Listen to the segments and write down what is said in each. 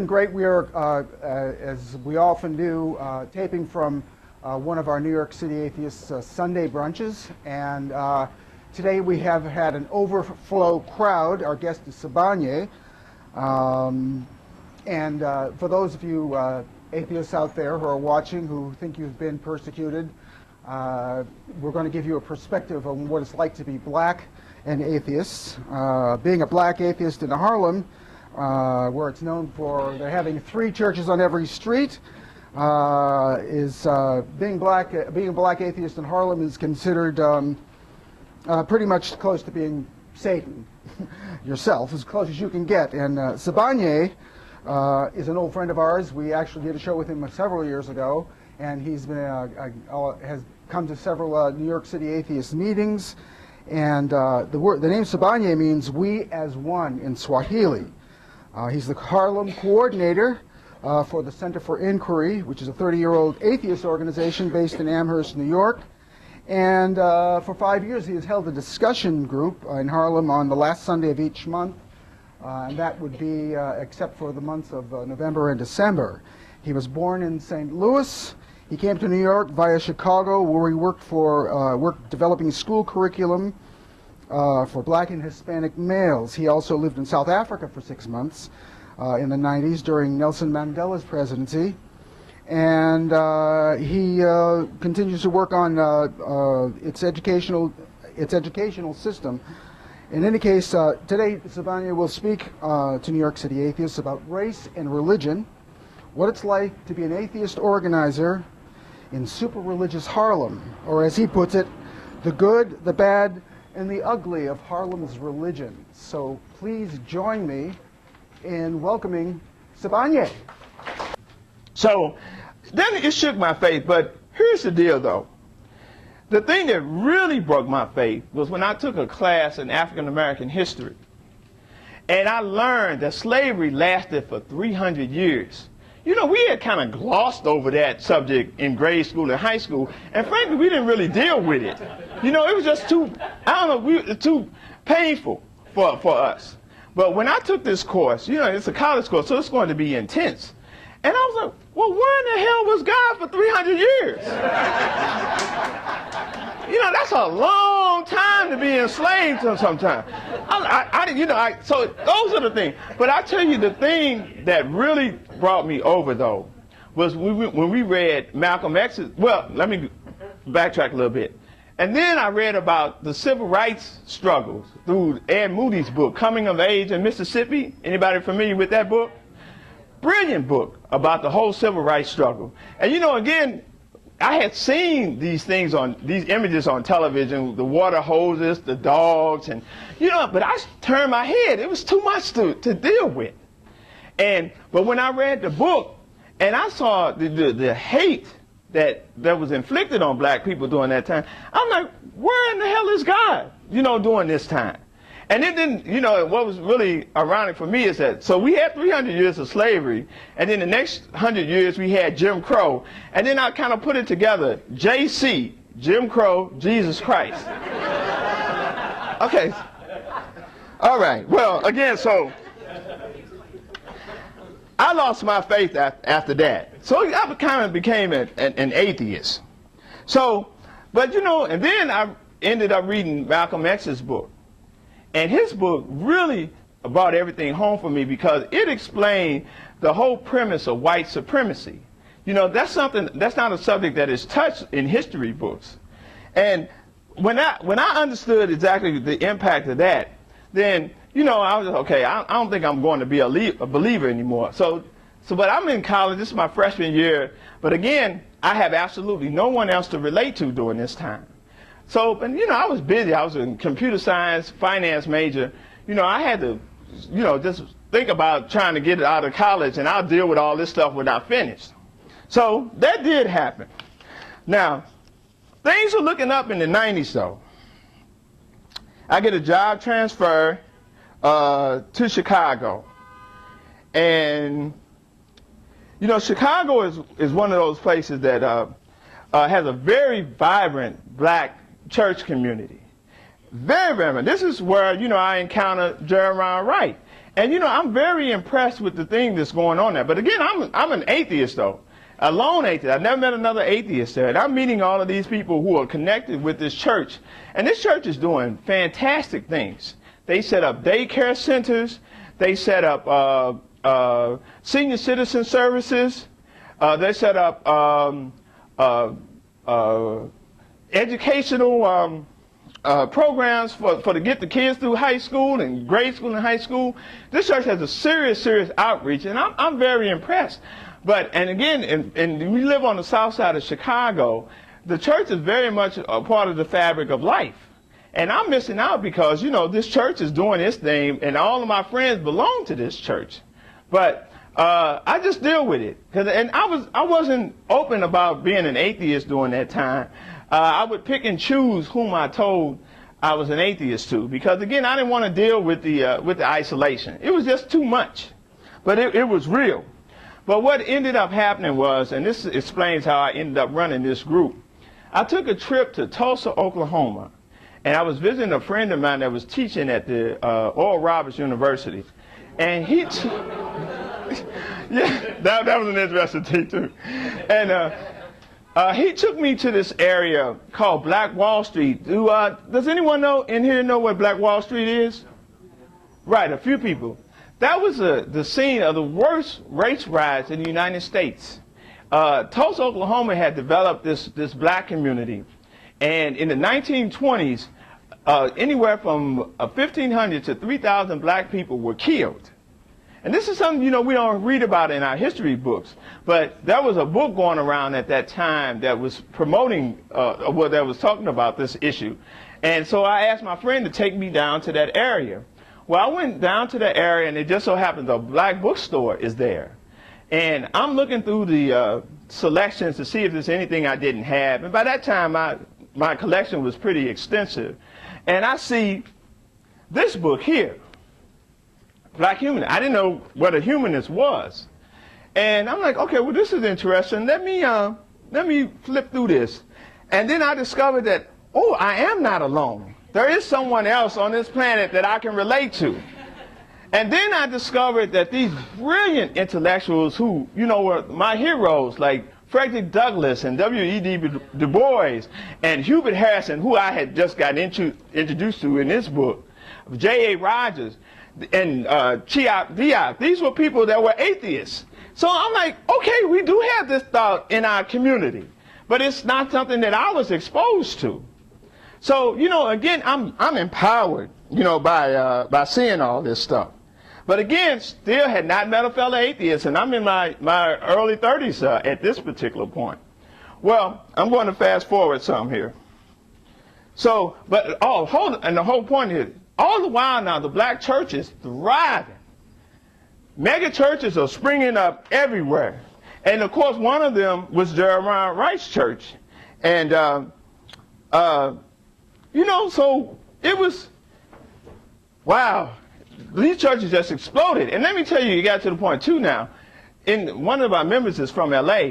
been great. We are, as we often do, taping from one of our New York City Atheists Sunday brunches. And today we have had an overflow crowd. Our guest is Sibanye. And for those of you atheists out there who are watching who think you've been persecuted, we're going to give you a perspective on what it's like to be black and atheists. Being a black atheist in Harlem, where it's known for there having 3 churches on every street, is being a black atheist in Harlem is considered pretty much close to being Satan yourself, as close as you can get. And Sibanye is an old friend of ours. We actually did a show with him several years ago, and he's been has come to several New York City atheist meetings. And the name Sibanye means "we as one" in Swahili. He's the Harlem coordinator for the Center for Inquiry, which is a 30-year-old atheist organization based in Amherst, New York. And for 5 years, he has held a discussion group in Harlem on the last Sunday of each month, and that would be except for the months of November and December. He was born in St. Louis. He came to New York via Chicago, where he worked developing school curriculum for black and Hispanic males. He also lived in South Africa for 6 months in the 90s during Nelson Mandela's presidency. And he continues to work on its educational system. In any case, today Sibanye will speak to New York City atheists about race and religion, what it's like to be an atheist organizer in super religious Harlem, or as he puts it, the good, the bad, and the ugly of Harlem's religion. So please join me in welcoming Sibanye. So then it shook my faith, but here's the deal though. The thing that really broke my faith was when I took a class in African American history. And I learned that slavery lasted for 300 years. You know, we had kind of glossed over that subject in grade school and high school, and frankly, we didn't really deal with it. You know, it was just too, too painful for us. But when I took this course, you know, it's a college course, so it's going to be intense. And I was like, well, where in the hell was God for 300 years? You know, that's a long time to be enslaved sometimes. So those are the things. But I tell you, the thing that really brought me over, though, was when we read Malcolm X's, well, let me backtrack a little bit. And then I read about the civil rights struggles through Ed Moody's book, Coming of Age in Mississippi. Anybody familiar with that book? Brilliant book about the whole civil rights struggle. And you know, again, I had seen these images on television, the water hoses, the dogs, and you know, but I turned my head. It was too much to deal with. But when I read the book and I saw the hate that was inflicted on black people during that time, I'm like, where in the hell is God, you know, during this time? And it didn't, you know, what was really ironic for me is that, so we had 300 years of slavery, and then the next 100 years we had Jim Crow, and then I kind of put it together, JC, Jim Crow, Jesus Christ. Okay. All right. Well, again, so I lost my faith after that. So I kind of became an atheist. So, but you know, and then I ended up reading Malcolm X's book. And his book really brought everything home for me because it explained the whole premise of white supremacy. You know, that's not a subject that is touched in history books. And when I understood exactly the impact of that, then, you know, I was okay, I don't think I'm going to be a believer anymore. But I'm in college, this is my freshman year, but again, I have absolutely no one else to relate to during this time. So, and you know, I was busy. I was a computer science, finance major. You know, I had to, you know, just think about trying to get out of college, and I'll deal with all this stuff when I finish. So that did happen. Now, things are looking up in the 90s, though. I get a job transfer to Chicago, and you know, Chicago is one of those places that has a very vibrant black church community. Very, very much. This is where, you know, I encountered Jeremiah Wright. And you know, I'm very impressed with the thing that's going on there. But again, I'm an atheist though, a lone atheist. I've never met another atheist there. And I'm meeting all of these people who are connected with this church. And this church is doing fantastic things. They set up daycare centers. They set up senior citizen services. They set up educational programs for to get the kids through high school and grade school and high school. This church has a serious outreach, and I'm very impressed. And again, and we live on the south side of Chicago. The church is very much a part of the fabric of life. And I'm missing out because, you know, this church is doing its thing, and all of my friends belong to this church. But I just deal with it. And I wasn't open about being an atheist during that time. I would pick and choose whom I told I was an atheist to, because again, I didn't want to deal with the isolation. It was just too much, but it was real. But what ended up happening was, and this explains how I ended up running this group. I took a trip to Tulsa, Oklahoma, and I was visiting a friend of mine that was teaching at the Oral Roberts University, and he, yeah, that was an interesting thing too, and. He took me to this area called Black Wall Street. Does anyone in here know what Black Wall Street is? Right, a few people. That was the scene of the worst race riots in the United States. Tulsa, Oklahoma had developed this black community. And in the 1920s, anywhere from 1,500 to 3,000 black people were killed. And this is something, you know, we don't read about in our history books. But there was a book going around at that time that was promoting, that was talking about this issue. And so I asked my friend to take me down to that area. Well, I went down to the area, and it just so happens a black bookstore is there. And I'm looking through the selections to see if there's anything I didn't have. And by that time, my collection was pretty extensive. And I see this book here. Black Humanist. I didn't know what a humanist was. And I'm like, okay, well, this is interesting. Let me flip through this. And then I discovered that, oh, I am not alone. There is someone else on this planet that I can relate to. And then I discovered that these brilliant intellectuals who, you know, were my heroes, like Frederick Douglass and W.E.B. Du Bois and Hubert Harrison, who I had just gotten introduced to in this book, J.A. Rogers, and Chiap Diop. These were people that were atheists. So I'm like, okay, we do have this thought in our community, but it's not something that I was exposed to. So, you know, again, I'm empowered, you know, by seeing all this stuff. But again, still had not met a fellow atheist, and I'm in my early 30s at this particular point. Well, I'm going to fast forward some here. So, but and the whole point is, all the while now, the black church is thriving. Mega churches are springing up everywhere. And of course, one of them was Jeremiah Wright's church. And, you know, so it was, wow, these churches just exploded. And let me tell you, you got to the point too now. One of our members is from LA.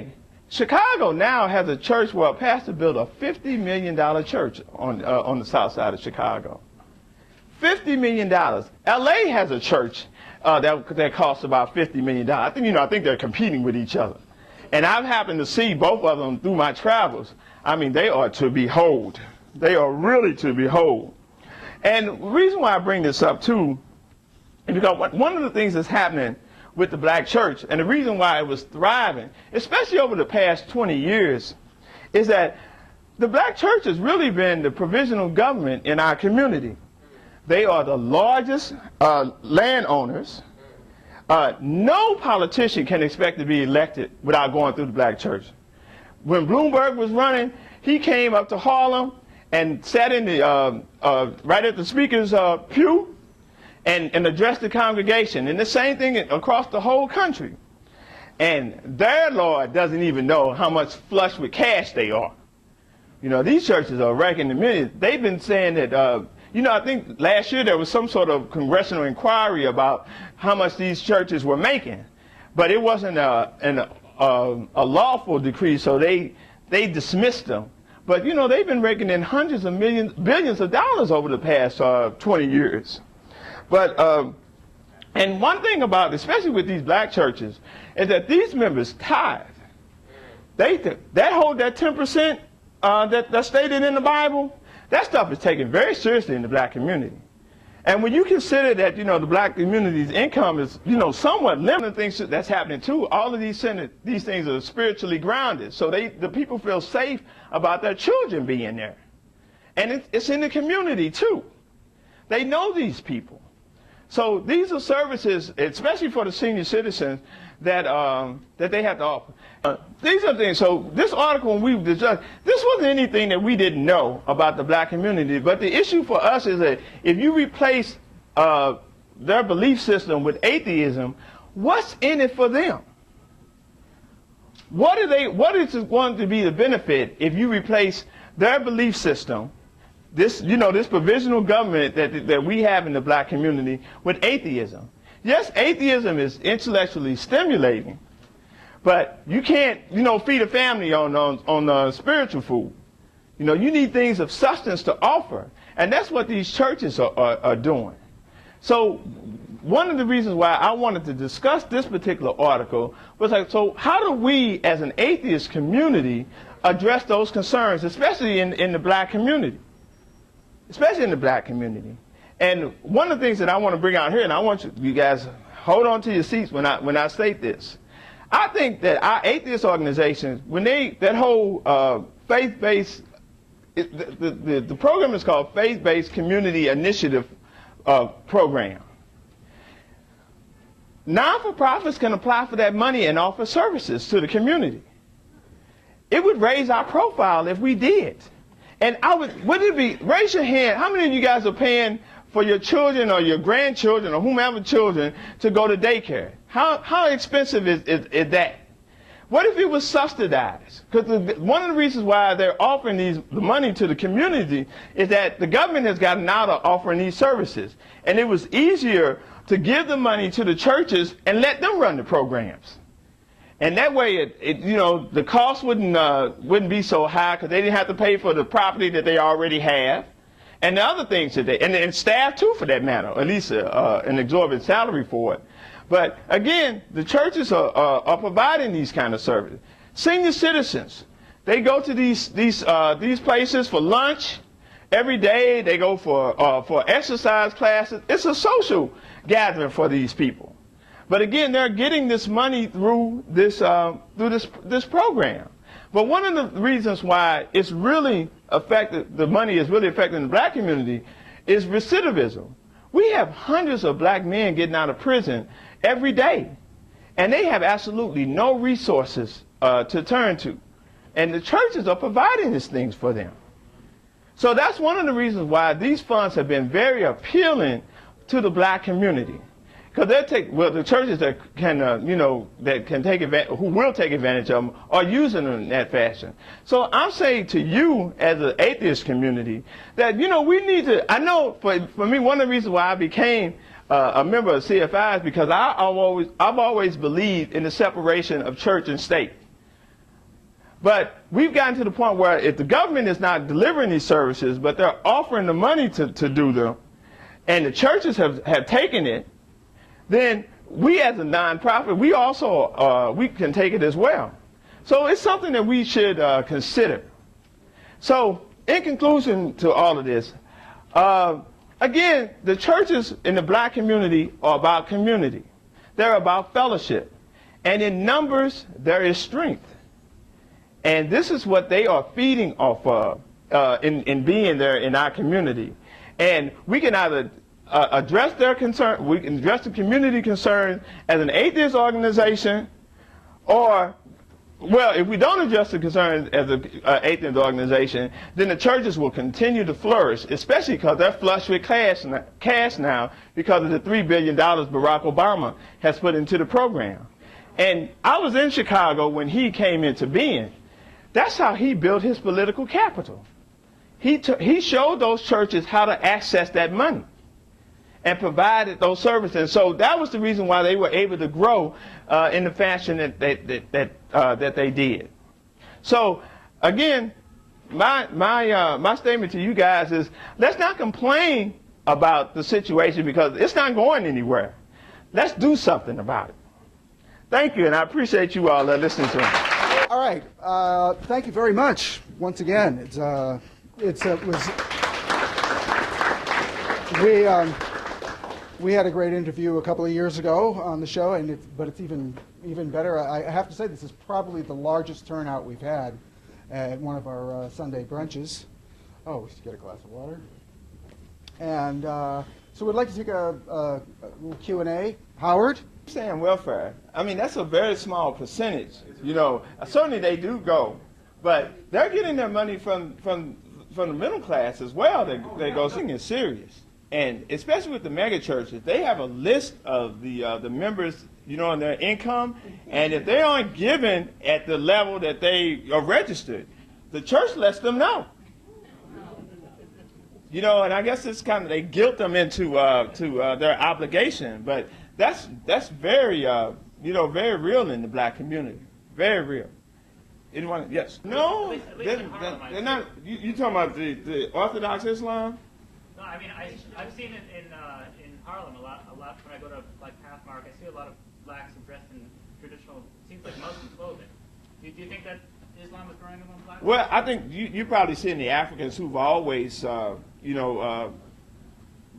Chicago now has a church where a pastor built a $50 million church on the south side of Chicago. $50 million. LA has a church that costs about $50 million. I think they're competing with each other. And I've happened to see both of them through my travels. I mean, they are to behold. They are really to behold. And the reason why I bring this up too is because one of the things that's happening with the black church, and the reason why it was thriving, especially over the past 20 years, is that the black church has really been the provisional government in our community. They are the largest landowners. No politician can expect to be elected without going through the black church. When Bloomberg was running, he came up to Harlem and sat in the right at the speaker's pew and addressed the congregation. And the same thing across the whole country. And their Lord doesn't even know how much flush with cash they are. You know, these churches are racking the millions. They've been saying that, you know, I think last year there was some sort of congressional inquiry about how much these churches were making. But it wasn't a lawful decree, so they dismissed them. But, you know, they've been raking in hundreds of billions of dollars over the past 20 years. But And one thing about, especially with these black churches, is that these members tithe. That 10% that's stated in the Bible, that stuff is taken very seriously in the black community. And when you consider that, the black community's income is, somewhat limited, things that's happening too, all of these things are spiritually grounded. So the people feel safe about their children being there. And it's in the community too. They know these people. So these are services, especially for the senior citizens, that they have to offer. These are things. So this article, when we discussed, this wasn't anything that we didn't know about the black community. But the issue for us is that if you replace their belief system with atheism, what's in it for them? What is going to be the benefit if you replace their belief system, this provisional government that we have in the black community, with atheism? Yes, atheism is intellectually stimulating, but you can't, feed a family on spiritual food. You need things of substance to offer, and that's what these churches are doing. So one of the reasons why I wanted to discuss this particular article was so how do we as an atheist community address those concerns, especially in the black community? Especially in the black community. And one of the things that I want to bring out here, and I want you guys hold on to your seats when I state this. I think that our atheist organizations, that whole faith-based, the program is called Faith-Based Community Initiative Program. Non-for-profits can apply for that money and offer services to the community. It would raise our profile if we did. And raise your hand, how many of you guys are paying for your children or your grandchildren or whomever children to go to daycare? How expensive is that? What if it was subsidized? Because one of the reasons why they're offering the money to the community is that the government has gotten out of offering these services. And it was easier to give the money to the churches and let them run the programs. And that way, the cost wouldn't be so high because they didn't have to pay for the property that they already have, and the other things that and staff too, for that matter, at least an exorbitant salary for it. But again, the churches are providing these kind of services. Senior citizens, they go to these places for lunch every day. They go for exercise classes. It's a social gathering for these people. But again, they're getting this money through this program. But one of the reasons why it's really the money is really affecting the black community is recidivism. We have hundreds of black men getting out of prison every day, and they have absolutely no resources to turn to. And the churches are providing these things for them. So that's one of the reasons why these funds have been very appealing to the black community. Because the churches that can take advantage, who will take advantage of them, are using them in that fashion. So I'm saying to you, as an atheist community, that we need to. I know for me, one of the reasons why I became a member of CFI is because I've always believed in the separation of church and state. But we've gotten to the point where if the government is not delivering these services, but they're offering the money to do them, and the churches have taken it, then we as a nonprofit, we also we can take it as well. So it's something that we should consider. So in conclusion to all of this, again, the churches in the black community are about community. They're about fellowship. And in numbers, there is strength. And this is what they are feeding off of in being there in our community. And we can either address their concern, we can address the community concern as an atheist organization, or, well, if we don't address the concerns as an atheist organization, then the churches will continue to flourish, especially because they're flush with cash now because of the $3 billion Barack Obama has put into the program. And I was in Chicago when he came into being. That's how he built his political capital. He showed those churches how to access that money and provided those services. And so that was the reason why they were able to grow in the fashion that they did. So again, my statement to you guys is, let's not complain about the situation because it's not going anywhere. Let's do something about it. Thank you, and I appreciate you all listening to me. All right. Thank you very much once again. We had a great interview a couple of years ago on the show, but it's even better. I have to say this is probably the largest turnout we've had at one of our Sunday brunches. Oh, we should get a glass of water. And so we'd like to take a little Q&A. Howard? Saying welfare, I mean, that's a very small percentage. You know, certainly they do go, but they're getting their money from the middle class as well. They go singing serious. And especially with the mega churches, they have a list of the members, you know, and their income. And if they aren't given at the level that they are registered, the church lets them know. You know, and I guess it's kind of, they guilt them into their obligation. But that's very, you know, very real in the black community. Very real. Anyone? Yes. No, they're not. You talking about the Orthodox Islam? No, I mean I've seen it in Harlem a lot. When I go to like Pathmark, I see a lot of blacks dressed in traditional, seems like Muslim clothing. Do you think that Islam is growing among blacks? Well, I think you probably seen the Africans who've always, you know,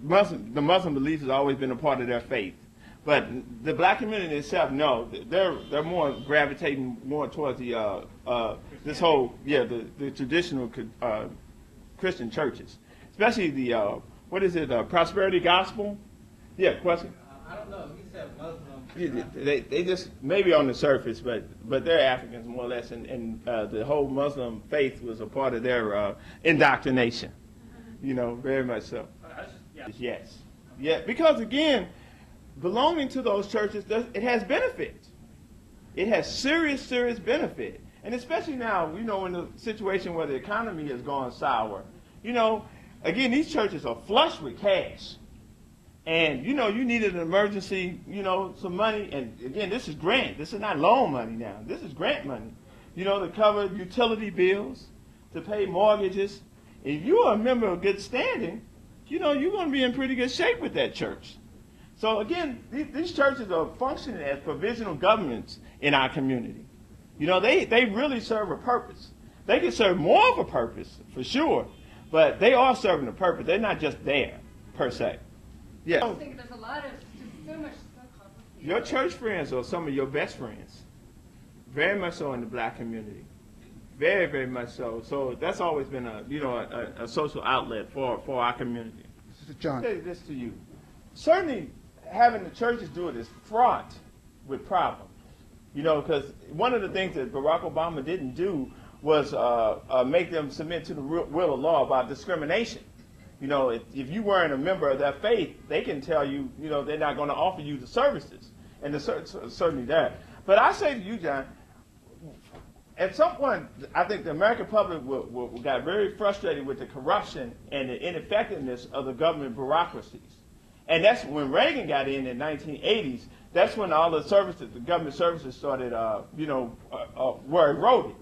the Muslim belief has always been a part of their faith. But the black community itself, no, they're more gravitating more towards the this whole the traditional Christian churches, especially the what is it, prosperity gospel? Yeah, question. I don't know. He said Muslim. They just maybe on the surface, but they're Africans more or less, and the whole Muslim faith was a part of their indoctrination. You know, very much so. Yes, yeah, because again, belonging to those churches, it has benefits. It has serious benefit. And especially now, you know, in the situation where the economy has gone sour, you know, again, these churches are flush with cash. And, you know, you needed an emergency, you know, some money. And again, this is grant. This is not loan money now. This is grant money, you know, to cover utility bills, to pay mortgages. If you are a member of good standing, you know, you're going to be in pretty good shape with that church. So again, these churches are functioning as provisional governments in our community. You know, they really serve a purpose. They can serve more of a purpose, for sure, but they are serving a purpose. They're not just there, per se. Yeah. I think there's a lot of, just so much stuff complicated. Your church friends are some of your best friends. Very much so in the black community. Very, very much so. So that's always been a social outlet for our community. John. I'll say this to you. Certainly, having the churches do it is fraught with problems. You know, because one of the things that Barack Obama didn't do was make them submit to the will of law about discrimination. You know, if you weren't a member of that faith, they can tell you, you know, they're not going to offer you the services. And there's certainly that. But I say to you, John, at some point, I think the American public got very frustrated with the corruption and the ineffectiveness of the government bureaucracies. And that's when Reagan got in the 1980s. That's when all the services, the government services started, were eroded.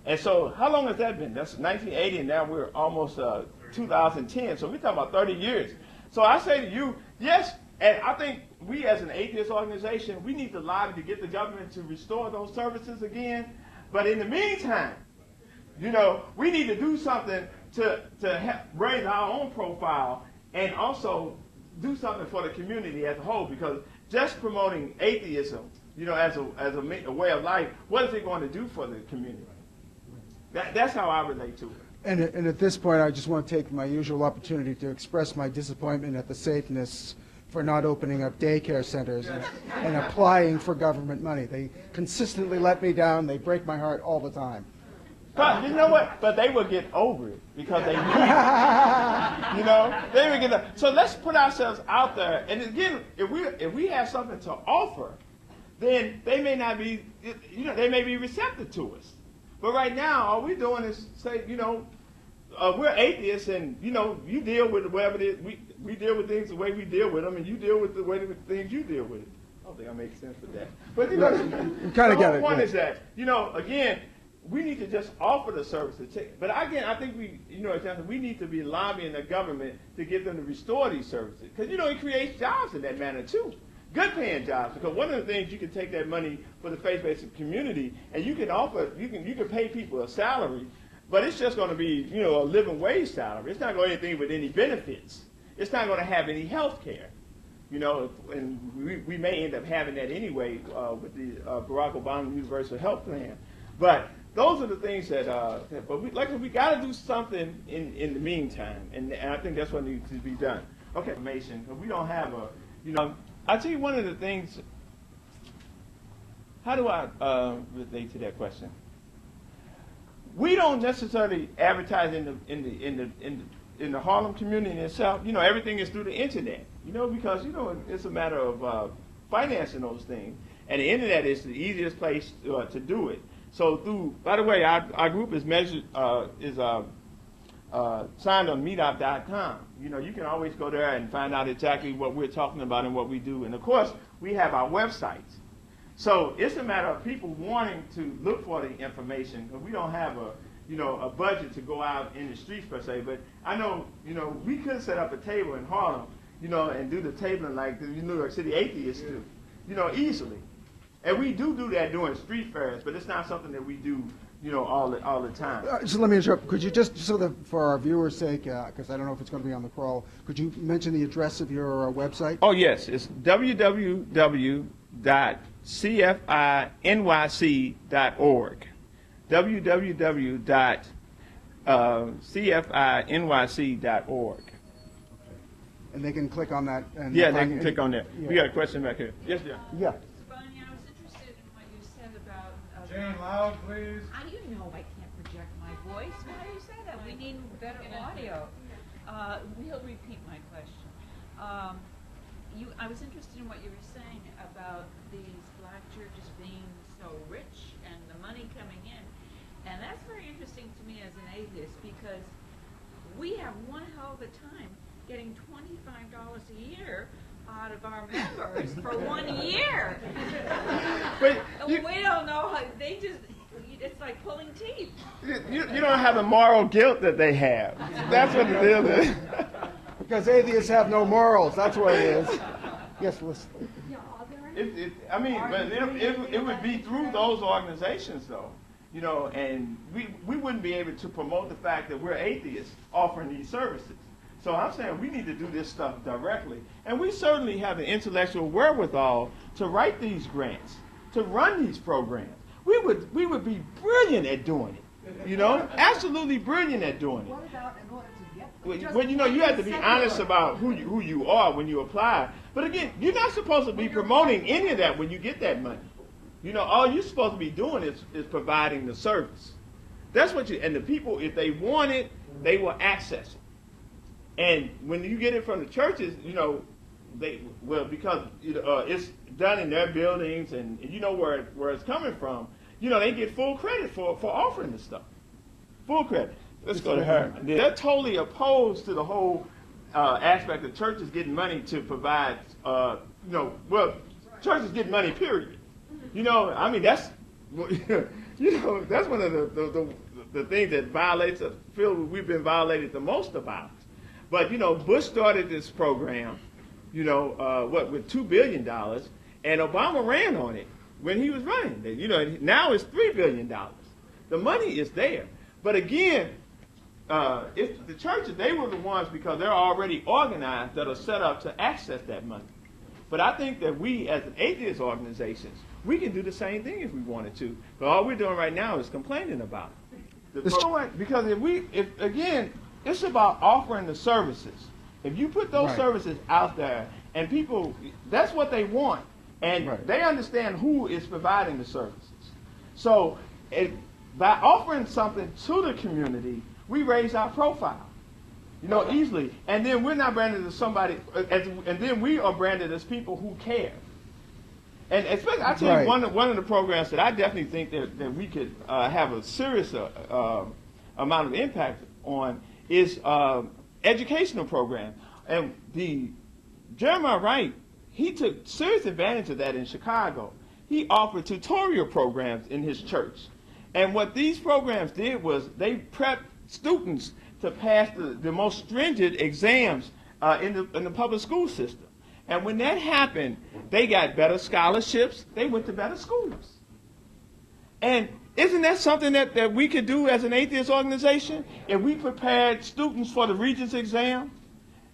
And so how long has that been? That's 1980, and now we're almost 2010. So we're talking about 30 years. So I say to you, yes, and I think we as an atheist organization, we need to lobby to get the government to restore those services again. But in the meantime, you know, we need to do something to help raise our own profile and also do something for the community as a whole, because just promoting atheism, you know, as a way of life, what is it going to do for the community? That's how I relate to it. And at this point, I just want to take my usual opportunity to express my disappointment at the Satanists for not opening up daycare centers and applying for government money. They consistently let me down. They break my heart all the time. But you know what? But they will get over it because they need it. You know, they will get over. So let's put ourselves out there. And again, if we have something to offer, then they may not be, you know, they may be receptive to us. But right now, all we're doing is say, you know, we're atheists, and you know, you deal with whatever it is. We deal with things the way we deal with them, and you deal with the way the things you deal with it. I don't think I make sense with that. But you know, you kind of get it. The whole point is that, you know, again, we need to just offer the services. But again, I think we need to be lobbying the government to get them to restore these services, because you know, it creates jobs in that manner too. good paying jobs, because one of the things you can take that money for the faith-based community, and you can offer, you can pay people a salary, but it's just going to be, you know, a living wage salary. It's not going to be anything with any benefits. It's not going to have any health care, you know, and we may end up having that anyway with the Barack Obama Universal Health Plan. But those are the things that, but we got to do something in the meantime, and I think that's what needs to be done. Okay, information. We don't have a, you know, I'll tell you one of the things. How do I relate to that question? We don't necessarily advertise in the Harlem community itself. You know, everything is through the internet. You know, because you know it's a matter of financing those things, and the internet is the easiest place to do it. So through, by the way, our group is signed on meetup.com. You know, you can always go there and find out exactly what we're talking about and what we do. And of course, we have our websites. So it's a matter of people wanting to look for the information, because we don't have a budget to go out in the streets per se. But I know, you know, we could set up a table in Harlem, you know, and do the tabling like the New York City Atheists do, you know, easily. And we do that during street fairs, but it's not something that we do, you know, all the time. So let me interrupt. Could you just, for our viewers' sake, because I don't know if it's going to be on the crawl, could you mention the address of your website? Oh, yes. It's www.cfinyc.org. www.cfinyc.org. And they can click on that. And Yeah, they can click on that. Yeah. We got a question back here. Yes, sir. Yeah. Sibanye, I was interested in what you said about. Jan, loud, please. You know I can't project my voice. Why do you say that? We need better audio. He'll repeat my question. I was interested in what you were saying about these black churches being so rich and the money coming in. And that's very interesting to me as an atheist, because we have one hell of a time getting $25 a year out of our members for 1 year. But we don't know how, it's like pulling teeth. you don't have the moral guilt that they have. That's what the deal is. Because atheists have no morals. That's what it is. Yes, listen. I mean, but it would be through those organizations, though. You know, and we wouldn't be able to promote the fact that we're atheists offering these services. So I'm saying we need to do this stuff directly. And we certainly have the intellectual wherewithal to write these grants, to run these programs. We would be brilliant at doing it. You know, absolutely brilliant at doing it. What about in order to get them? Well, you know, you have to be honest about who you are when you apply. But again, you're not supposed to be promoting any of that when you get that money. You know, all you're supposed to be doing is providing the service. That's what and the people, if they want it, they will access it. And when you get it from the churches, you know, because it's done in their buildings, and you know where it's coming from, you know, they get full credit for offering this stuff. Full credit. Let's go to her. They're totally opposed to the whole aspect of churches getting money to provide, churches get money, period. You know, I mean, that's, that's one of the things that violates, I feel we've been violated the most about. But, you know, Bush started this program, with $2 billion, and Obama ran on it when he was running. You know, now it's $3 billion. The money is there. But again, if the churches, they were the ones, because they're already organized, that are set up to access that money. But I think that we, as atheist organizations, we can do the same thing if we wanted to. But all we're doing right now is complaining about it. Because again, it's about offering the services. If you put those services out there, and people, that's what they want, and they understand who is providing the services. So by offering something to the community, we raise our profile, easily. And then we're not branded as somebody, and then we are branded as people who care. And especially, I tell you, one of the programs that I definitely think that we could have a serious amount of impact on is educational program. And the Jeremiah Wright, he took serious advantage of that in Chicago. He offered tutorial programs in his church. And what these programs did was they prepped students to pass the most stringent exams in the public school system. And when that happened, they got better scholarships. They went to better schools. And isn't that something that we could do as an atheist organization? If we prepared students for the Regents exam,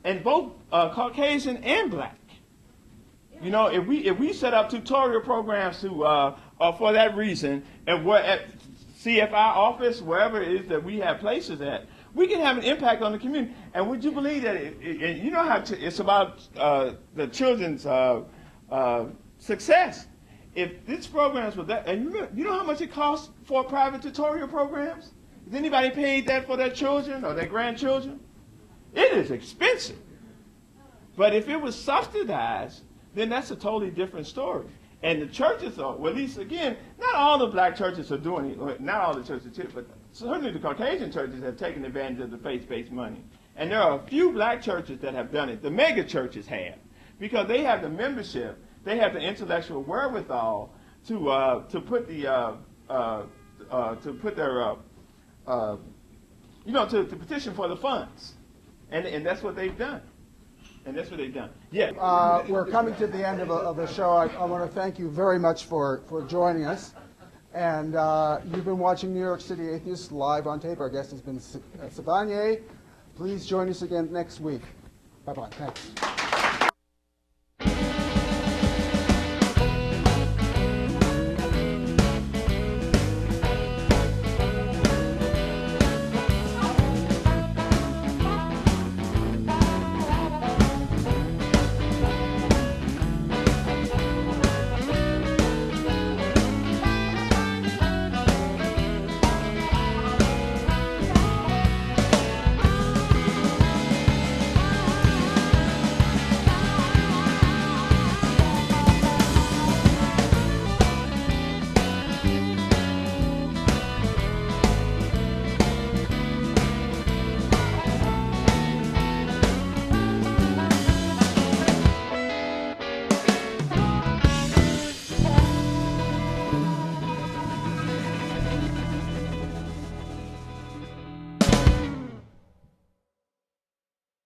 and both Caucasian and black. You know, if we set up tutorial programs to for that reason, and we're at CFI office, wherever it is that we have places at, we can have an impact on the community. And would you believe that, and you know how it's about the children's success. If these programs were that, and you know how much it costs for private tutorial programs? Has anybody paid that for their children or their grandchildren? It is expensive. But if it was subsidized, then that's a totally different story. And the churches are, well, at least again, not all the black churches are doing it, not all the churches, but certainly the Caucasian churches have taken advantage of the faith-based money. And there are a few black churches that have done it. The mega churches have, because they have the membership, they have the intellectual wherewithal to put their to petition for the funds, and that's what they've done. And that's what they've done. Yeah. We're coming to the end of the show. I want to thank you very much for joining us. And you've been watching New York City Atheists live on tape. Our guest has been Sibanye. Please join us again next week. Bye-bye. Thanks.